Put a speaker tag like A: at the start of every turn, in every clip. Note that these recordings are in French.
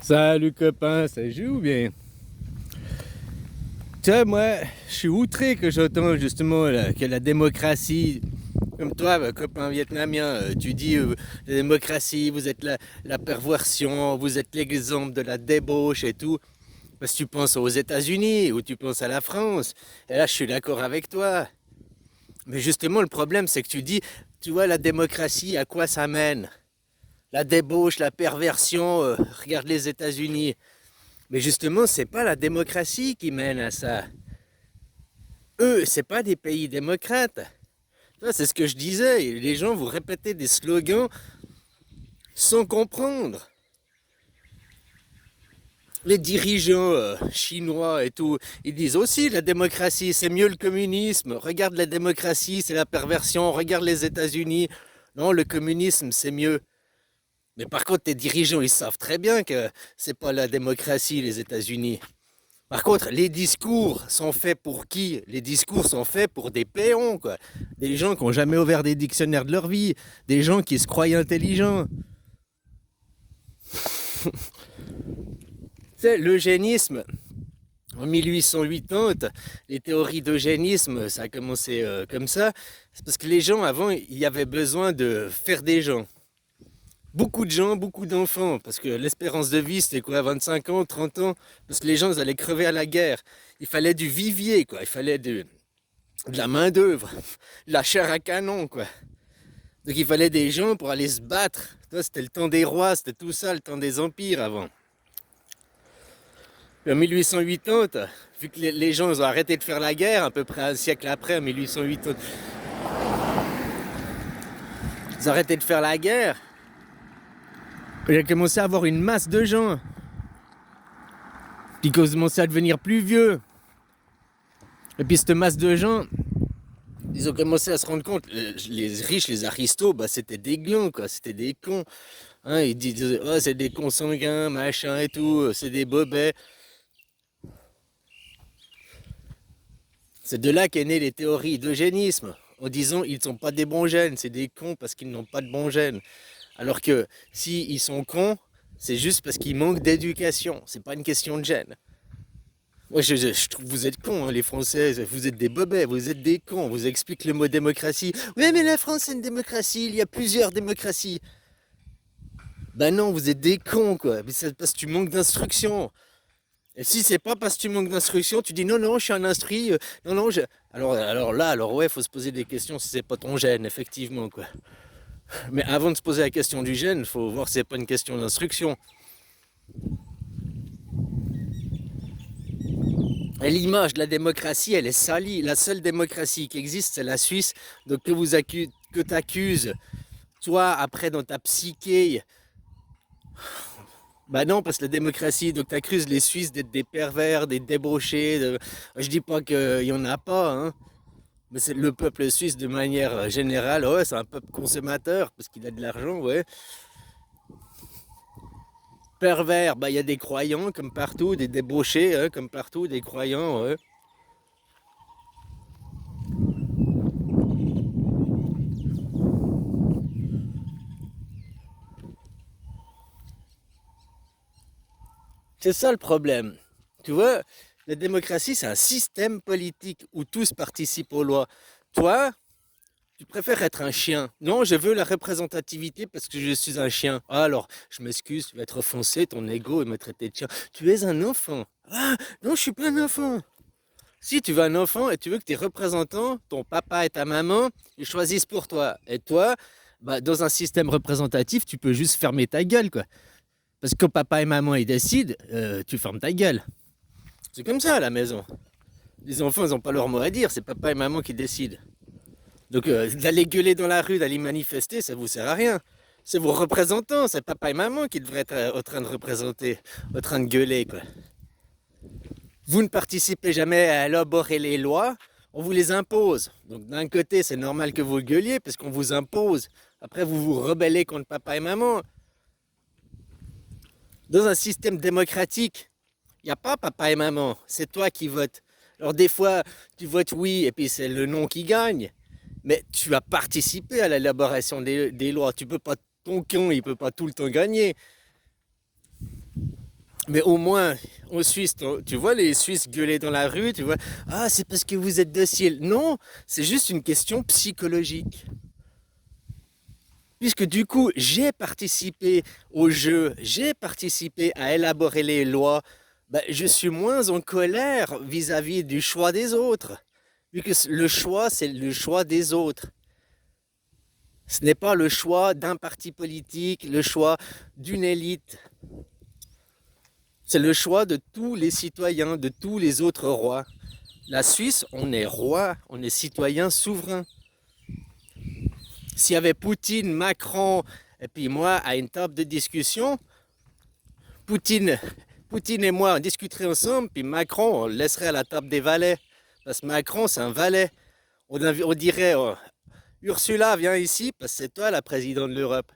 A: Salut copain, ça joue bien? Tu vois, moi, je suis outré que j'entends justement là, que la démocratie, comme toi, copain vietnamien, tu dis la démocratie, vous êtes la perversion, vous êtes l'exemple de la débauche et tout. Parce que tu penses aux États-Unis ou tu penses à la France, et là je suis d'accord avec toi. Mais justement, le problème, c'est que tu dis, tu vois, la démocratie, à quoi ça mène? La débauche, la perversion, regarde les États-Unis. Mais justement, c'est pas la démocratie qui mène à ça. Eux, c'est pas des pays démocrates. C'est ce que je disais. Les gens vous répétez des slogans sans comprendre. Les dirigeants chinois et tout, ils disent aussi la démocratie, c'est mieux le communisme. Regarde la démocratie, c'est la perversion. Regarde les États-Unis. Non, le communisme, c'est mieux. Mais par contre, les dirigeants, ils savent très bien que c'est pas la démocratie, les États-Unis. Par contre, les discours sont faits pour qui? Les discours sont faits pour des péons, quoi. Des gens qui n'ont jamais ouvert des dictionnaires de leur vie. Des gens qui se croient intelligents. C'est l'eugénisme. En 1880, les théories d'eugénisme, ça a commencé comme ça. C'est parce que les gens, avant, il y avait besoin de faire des gens. Beaucoup de gens, beaucoup d'enfants, parce que l'espérance de vie, c'était quoi, 25 ans, 30 ans? Parce que les gens, ils allaient crever à la guerre. Il fallait du vivier, quoi. Il fallait de la main-d'œuvre, de la chair à canon, quoi. Donc il fallait des gens pour aller se battre. C'était le temps des rois, c'était tout ça, le temps des empires avant. Et en 1880, vu que les gens ils ont arrêté de faire la guerre, à peu près un siècle après, en 1880, ils ont arrêté de faire la guerre. Il a commencé à avoir une masse de gens. Puis ils ont commencé à devenir plus vieux. Et puis cette masse de gens, ils ont commencé à se rendre compte, les riches, les aristos, bah, c'était des glands, quoi, c'était des cons. Hein, ils disaient, oh, c'est des consanguins, machin et tout, c'est des bobets. C'est de là qu'est née les théories d'eugénisme, en disant ils ne sont pas des bons gènes, c'est des cons parce qu'ils n'ont pas de bons gènes. Alors que s'ils sont cons, c'est juste parce qu'ils manquent d'éducation, c'est pas une question de gène. Moi, je trouve que vous êtes cons, hein, les Français, vous êtes des bobets, vous êtes des cons, on vous explique le mot démocratie. Oui, mais la France, c'est une démocratie, il y a plusieurs démocraties. Ben non, vous êtes des cons, quoi. Mais c'est parce que tu manques d'instruction. Et si c'est pas parce que tu manques d'instruction, tu dis non, non, je suis un instruit, non, non, je... Alors ouais, faut se poser des questions si c'est pas ton gène, effectivement, quoi. Mais avant de se poser la question du gène, il faut voir si c'est pas une question d'instruction. Et l'image de la démocratie, elle est salie. La seule démocratie qui existe, c'est la Suisse. Donc que t'accuses, toi, après dans ta psyché, bah non, parce que la démocratie, donc t'accuses les Suisses d'être des pervers, des débauchés. Je dis pas qu'il y en a pas, hein. Mais c'est le peuple suisse de manière générale, ouais, c'est un peuple consommateur parce qu'il a de l'argent, ouais. Pervers, bah il y a des croyants comme partout, des débauchés, hein, comme partout, des croyants, ouais. C'est ça le problème. Tu vois, la démocratie, c'est un système politique où tous participent aux lois. Toi, tu préfères être un chien. Non, je veux la représentativité parce que je suis un chien. Ah, alors, je m'excuse, tu vas être offensé, ton ego et me traiter de chien. Tu es un enfant. Ah, non, je suis pas un enfant. Si tu veux un enfant et tu veux que tes représentants, ton papa et ta maman, ils choisissent pour toi. Et toi, bah, dans un système représentatif, tu peux juste fermer ta gueule, quoi. Parce que quand papa et maman ils décident, tu fermes ta gueule. C'est comme ça à la maison. Les enfants, ils n'ont pas leur mot à dire, c'est papa et maman qui décident. Donc d'aller gueuler dans la rue, d'aller manifester, ça vous sert à rien. C'est vos représentants, c'est papa et maman qui devraient être en train de représenter, en train de gueuler, quoi. Vous ne participez jamais à élaborer les lois, on vous les impose. Donc d'un côté, c'est normal que vous gueuliez parce qu'on vous impose. Après, vous vous rebellez contre papa et maman. Dans un système démocratique, il n'y a pas papa et maman, c'est toi qui votes. Alors des fois, tu votes oui et puis c'est le non qui gagne. Mais tu as participé à l'élaboration des lois. Tu peux pas, ton con, il peut pas tout le temps gagner. Mais au moins, en Suisse, tu vois les Suisses gueuler dans la rue, tu vois, ah, c'est parce que vous êtes docile. Non, c'est juste une question psychologique. Puisque du coup, j'ai participé au jeu, j'ai participé à élaborer les lois, ben, je suis moins en colère vis-à-vis du choix des autres. Vu que le choix, c'est le choix des autres. Ce n'est pas le choix d'un parti politique, le choix d'une élite. C'est le choix de tous les citoyens, de tous les autres rois. La Suisse, on est roi, on est citoyen souverain. S'il y avait Poutine, Macron et puis moi à une table de discussion, Poutine, Poutine et moi on discuterait ensemble, puis Macron on le laisserait à la table des valets. Parce que Macron c'est un valet. On dirait oh, Ursula viens ici parce que c'est toi la présidente de l'Europe.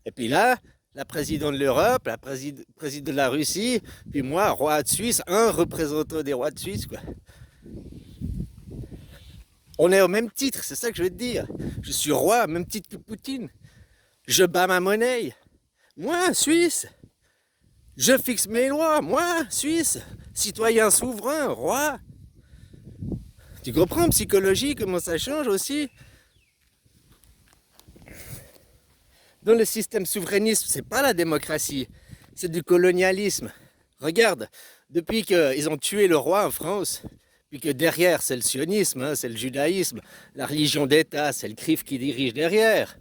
A: Et puis là, la présidente de l'Europe, la présidente de la Russie, puis moi, roi de Suisse, un représentant des rois de Suisse, quoi. On est au même titre, c'est ça que je veux te dire. Je suis roi, même titre que Poutine. Je bats ma monnaie. Moi, Suisse, je fixe mes lois. Moi, Suisse, citoyen souverain, roi. Tu comprends en psychologie comment ça change aussi? Dans le système souverainiste, c'est pas la démocratie, c'est du colonialisme. Regarde, depuis qu'ils ont tué le roi en France, puis que derrière c'est le sionisme, hein, c'est le judaïsme, la religion d'État, c'est le CRIF qui dirige derrière.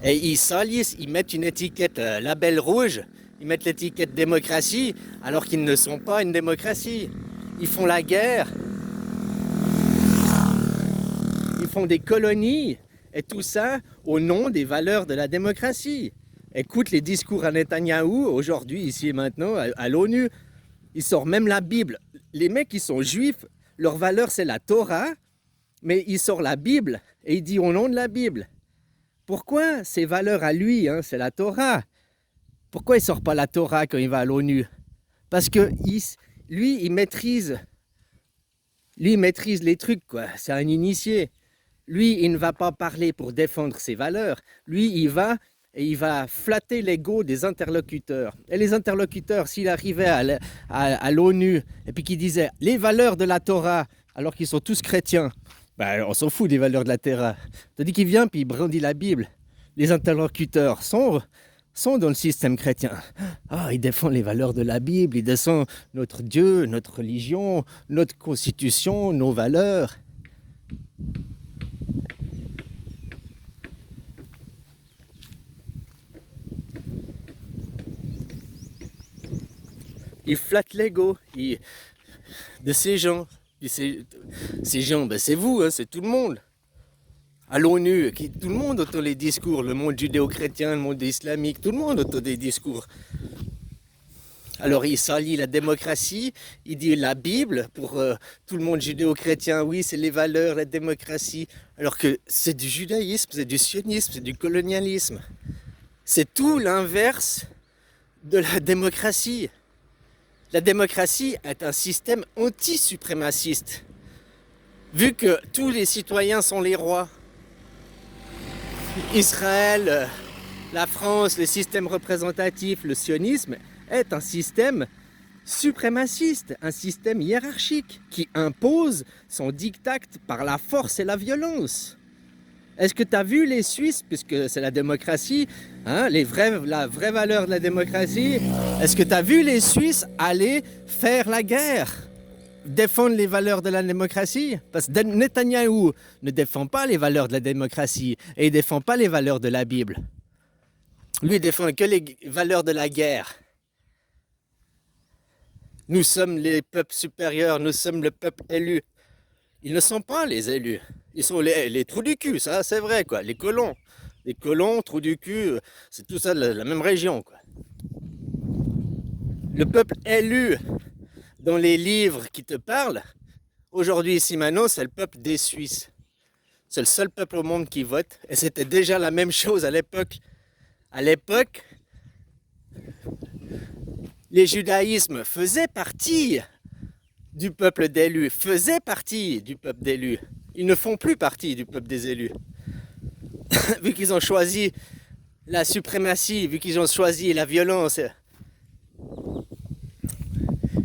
A: Et ils salissent, ils mettent une étiquette label rouge, ils mettent l'étiquette démocratie, alors qu'ils ne sont pas une démocratie. Ils font la guerre, ils font des colonies, et tout ça au nom des valeurs de la démocratie. Écoute les discours à Netanyahou aujourd'hui, ici et maintenant, à l'ONU. Ils sortent même la Bible. Les mecs qui sont juifs, leur valeur c'est la Torah, mais ils sortent la Bible et ils disent au nom de la Bible. Pourquoi ses valeurs à lui, hein, c'est la Torah? Pourquoi il ne sort pas la Torah quand il va à l'ONU? Parce que lui, il maîtrise les trucs, quoi. C'est un initié. Lui, il ne va pas parler pour défendre ses valeurs. Lui, il va flatter l'ego des interlocuteurs. Et les interlocuteurs, s'il arrivait à l'ONU et puis qu'il disait les valeurs de la Torah, alors qu'ils sont tous chrétiens, ben, on s'en fout des valeurs de la Torah. Tandis qu'il vient puis il brandit la Bible. Les interlocuteurs sont dans le système chrétien. Ah, il défend les valeurs de la Bible, il défend notre Dieu, notre religion, notre constitution, nos valeurs. Il flatte l'ego de ces gens. Ces gens, ben c'est vous, hein, c'est tout le monde. À l'ONU, tout le monde entend les discours, le monde judéo-chrétien, le monde islamique, tout le monde entend des discours. Alors il salit la démocratie, il dit la Bible pour tout le monde judéo-chrétien, oui c'est les valeurs, la démocratie, alors que c'est du judaïsme, c'est du sionisme, c'est du colonialisme. C'est tout l'inverse de la démocratie. La démocratie est un système anti-suprémaciste, vu que tous les citoyens sont les rois. Israël, la France, le système représentatif, le sionisme est un système suprémaciste, un système hiérarchique qui impose son diktat par la force et la violence. Est-ce que tu as vu les Suisses, puisque c'est la démocratie, hein, la vraie valeur de la démocratie, est-ce que tu as vu les Suisses aller faire la guerre, défendre les valeurs de la démocratie? Parce que Netanyahou ne défend pas les valeurs de la démocratie et il ne défend pas les valeurs de la Bible. Lui, il défend que les valeurs de la guerre. Nous sommes les peuples supérieurs, nous sommes le peuple élu. Ils ne sont pas les élus. Ils sont les trous du cul, ça c'est vrai, quoi. Les colons. Les colons, trous du cul, c'est tout ça de la même région, quoi. Le peuple élu dans les livres qui te parlent, aujourd'hui, ici, maintenant, c'est le peuple des Suisses. C'est le seul peuple au monde qui vote. Et c'était déjà la même chose à l'époque. À l'époque, les judaïsmes faisaient partie du peuple d'élus, faisaient partie du peuple d'élus. Ils ne font plus partie du peuple des élus. Vu qu'ils ont choisi la suprématie, vu qu'ils ont choisi la violence,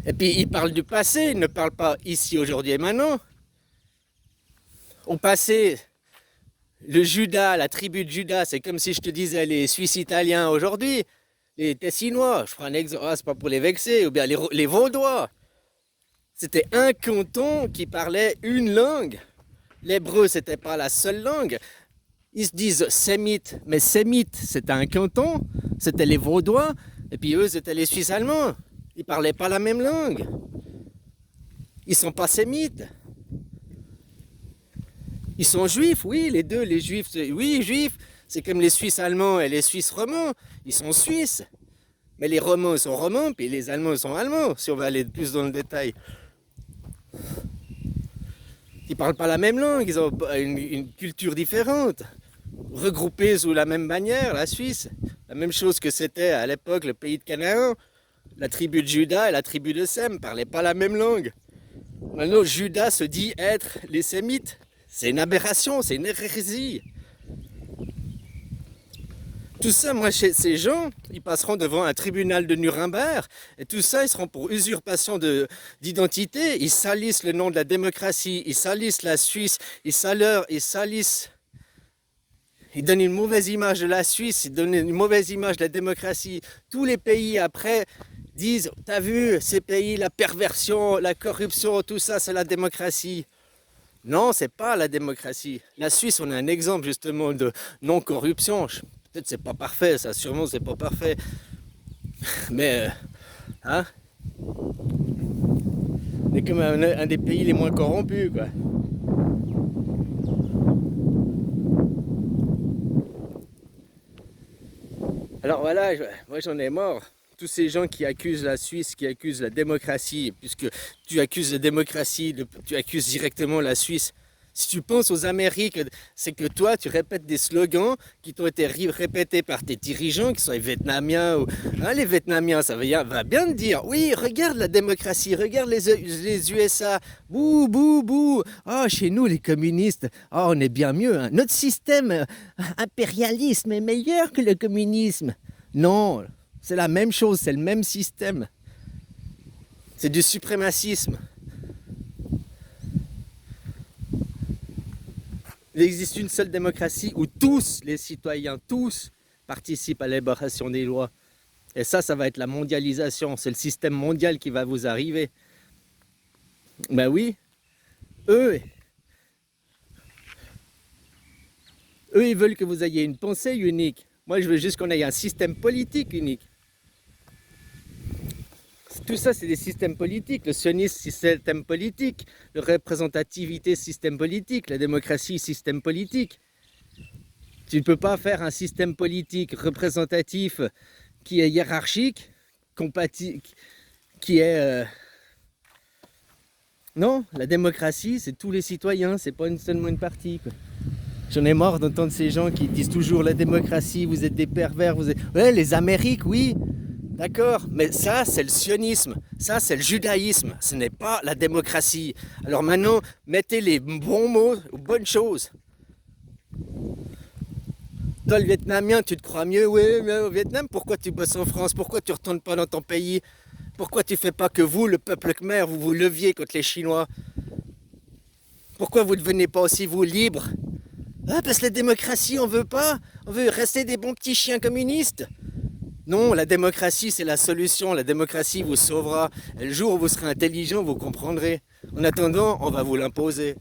A: Et puis il parle du passé, il ne parle pas ici, aujourd'hui et maintenant. Au passé, le Juda, la tribu de Juda, c'est comme si je te disais les Suisses italiens aujourd'hui, les Tessinois, je prends un exemple, c'est pas pour les vexer, ou bien les Vaudois. C'était un canton qui parlait une langue. L'hébreu, c'était pas la seule langue. Ils se disent sémites, mais sémites, c'était un canton, c'était les Vaudois, et puis eux, c'était les Suisses allemands. Ils parlaient pas la même langue. Ils sont pas sémites. Ils sont juifs, oui, les deux, les juifs, oui, juifs, c'est comme les Suisses allemands et les Suisses romands, ils sont suisses. Mais les romands sont romands, puis les allemands sont allemands, si on va aller plus dans le détail. Ils parlent pas la même langue, ils ont une culture différente. Regroupés sous la même bannière, la Suisse, la même chose que c'était à l'époque le pays de Canaan. La tribu de Juda et la tribu de Sem ne parlaient pas la même langue. Maintenant, Juda se dit être les Sémites. C'est une aberration, c'est une hérésie. Tout ça, moi, chez ces gens, ils passeront devant un tribunal de Nuremberg, et tout ça, ils seront pour usurpation d'identité. Ils salissent le nom de la démocratie, ils salissent la Suisse, ils salissent. Ils donnent une mauvaise image de la Suisse, ils donnent une mauvaise image de la démocratie. Tous les pays après disent, t'as vu, ces pays, la perversion, la corruption, tout ça, c'est la démocratie. Non, c'est pas la démocratie. La Suisse, on a un exemple justement de non-corruption. Peut-être c'est pas parfait, ça, sûrement c'est pas parfait. Mais, hein, c'est comme un des pays les moins corrompus, quoi. Alors voilà, moi j'en ai marre. Tous ces gens qui accusent la Suisse, qui accusent la démocratie, puisque tu accuses la démocratie, tu accuses directement la Suisse. Si tu penses aux Amériques, c'est que toi, tu répètes des slogans qui t'ont été répétés par tes dirigeants, qui sont les Vietnamiens. Hein, les Vietnamiens, ça va bien te dire, oui, regarde la démocratie, regarde les USA, bouh, bouh, bouh. Oh, chez nous, les communistes, oh, on est bien mieux. Hein. Notre système impérialisme est meilleur que le communisme. Non, c'est la même chose, c'est le même système. C'est du suprémacisme. Il existe une seule démocratie où tous les citoyens, tous, participent à l'élaboration des lois. Et ça va être la mondialisation. C'est le système mondial qui va vous arriver. Ben oui, eux, ils veulent que vous ayez une pensée unique. Moi, je veux juste qu'on ait un système politique unique. Tout ça, c'est des systèmes politiques. Le sionisme, système politique. La représentativité, système politique. La démocratie, système politique. Tu ne peux pas faire un système politique représentatif qui est hiérarchique, qui est... Non, la démocratie, c'est tous les citoyens, c'est pas seulement une partie, quoi. J'en ai marre d'entendre ces gens qui disent toujours la démocratie, vous êtes des pervers, vous êtes... Ouais, les Amériques, oui. D'accord, mais ça c'est le sionisme, ça c'est le judaïsme, ce n'est pas la démocratie. Alors maintenant, mettez les bons mots aux bonnes choses. Toi le Vietnamien, tu te crois mieux, oui, mais au Vietnam, pourquoi tu bosses en France? Pourquoi tu ne retournes pas dans ton pays? Pourquoi tu ne fais pas que vous, le peuple khmer, vous vous leviez contre les Chinois? Pourquoi vous ne devenez pas aussi vous libres? Ah, parce que la démocratie, on veut pas, on veut rester des bons petits chiens communistes. Non, la démocratie, c'est la solution. La démocratie vous sauvera. Et le jour où vous serez intelligent, vous comprendrez. En attendant, on va vous l'imposer.